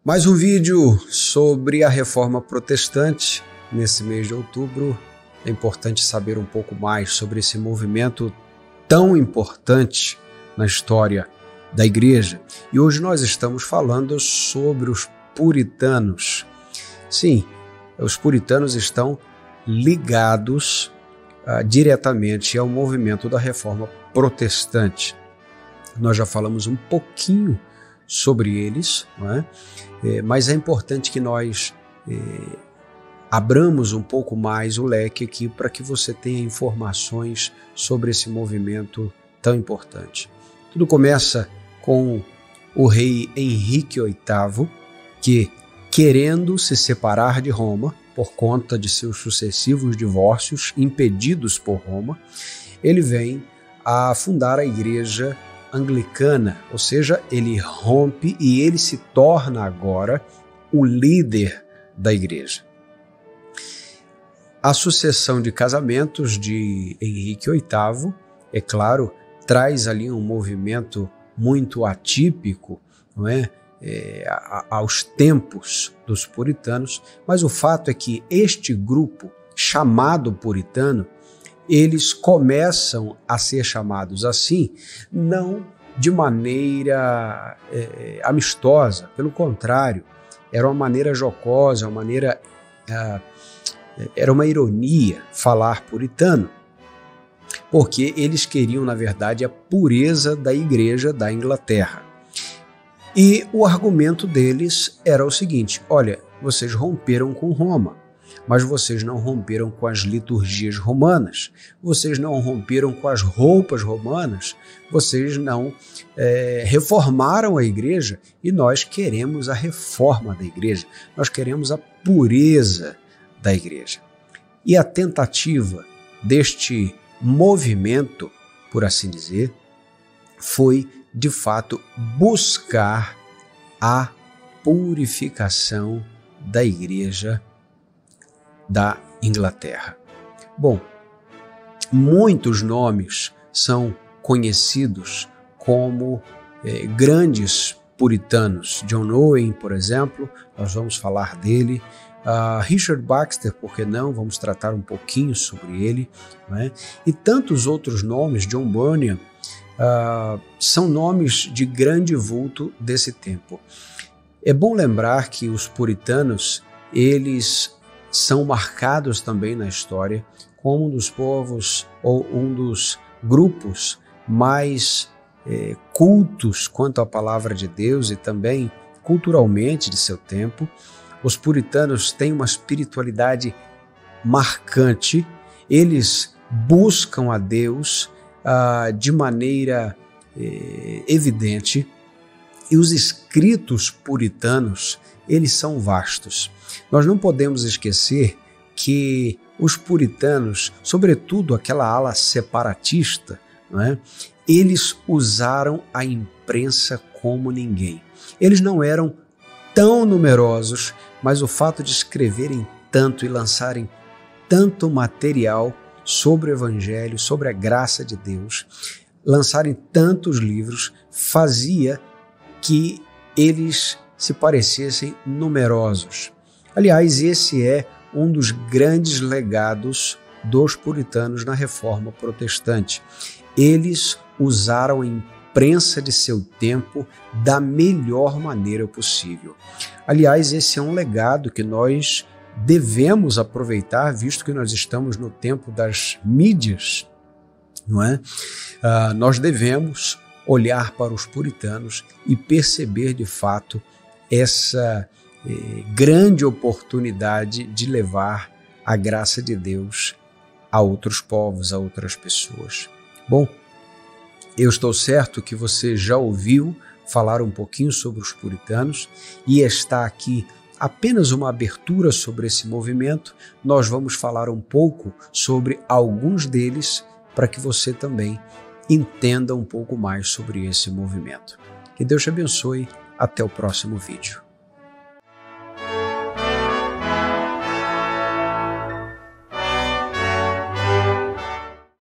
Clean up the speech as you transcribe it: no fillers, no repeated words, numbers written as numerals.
Mais um vídeo sobre a Reforma Protestante. Nesse mês de outubro, é importante saber um pouco mais sobre esse movimento tão importante na história da Igreja. E hoje nós estamos falando sobre os puritanos. Sim, os puritanos estão ligados diretamente ao movimento da Reforma Protestante. Nós já falamos um pouquinho sobre eles, não é? Mas é importante que nós abramos um pouco mais o leque aqui para que você tenha informações sobre esse movimento tão importante. Tudo começa com o rei Henrique VIII, que, querendo se separar de Roma por conta de seus sucessivos divórcios impedidos por Roma, ele vem a fundar a Igreja Anglicana, ou seja, ele rompe e ele se torna agora o líder da Igreja. A sucessão de casamentos de Henrique VIII, é claro, traz ali um movimento muito atípico, não é? Aos tempos dos puritanos, mas o fato é que este grupo chamado puritano, eles começam a ser chamados assim, não de maneira amistosa, pelo contrário, era uma maneira jocosa, era uma ironia falar puritano, porque eles queriam, na verdade, a pureza da Igreja da Inglaterra. E o argumento deles era o seguinte: olha, vocês romperam com Roma, mas vocês não romperam com as liturgias romanas, vocês não romperam com as roupas romanas, vocês não reformaram a Igreja, e nós queremos a reforma da Igreja, nós queremos a pureza da Igreja. E a tentativa deste movimento, por assim dizer, foi, de fato, buscar a purificação da Igreja da Inglaterra. Bom, muitos nomes são conhecidos como grandes puritanos. John Owen, por exemplo, nós vamos falar dele. Richard Baxter, por que não? Vamos tratar um pouquinho sobre ele, né? E tantos outros nomes, John Bunyan, são nomes de grande vulto desse tempo. É bom lembrar que os puritanos, eles são marcados também na história como um dos povos ou um dos grupos mais cultos quanto à palavra de Deus e também culturalmente de seu tempo. Os puritanos têm uma espiritualidade marcante, eles buscam a Deus de maneira evidente, e os escritos puritanos, eles são vastos. Nós não podemos esquecer que os puritanos, sobretudo aquela ala separatista, não é? Eles usaram a imprensa como ninguém. Eles não eram tão numerosos, mas o fato de escreverem tanto e lançarem tanto material sobre o Evangelho, sobre a graça de Deus, lançarem tantos livros, fazia que eles se parecessem numerosos. Aliás, esse é um dos grandes legados dos puritanos na Reforma Protestante. Eles usaram a imprensa de seu tempo da melhor maneira possível. Aliás, esse é um legado que nós devemos aproveitar, visto que nós estamos no tempo das mídias, não é? Nós devemos olhar para os puritanos e perceber de fato essa grande oportunidade de levar a graça de Deus a outros povos, a outras pessoas. Bom, eu estou certo que você já ouviu falar um pouquinho sobre os puritanos e está aqui apenas uma abertura sobre esse movimento. Nós vamos falar um pouco sobre alguns deles para que você também entenda um pouco mais sobre esse movimento. Que Deus te abençoe. Até o próximo vídeo.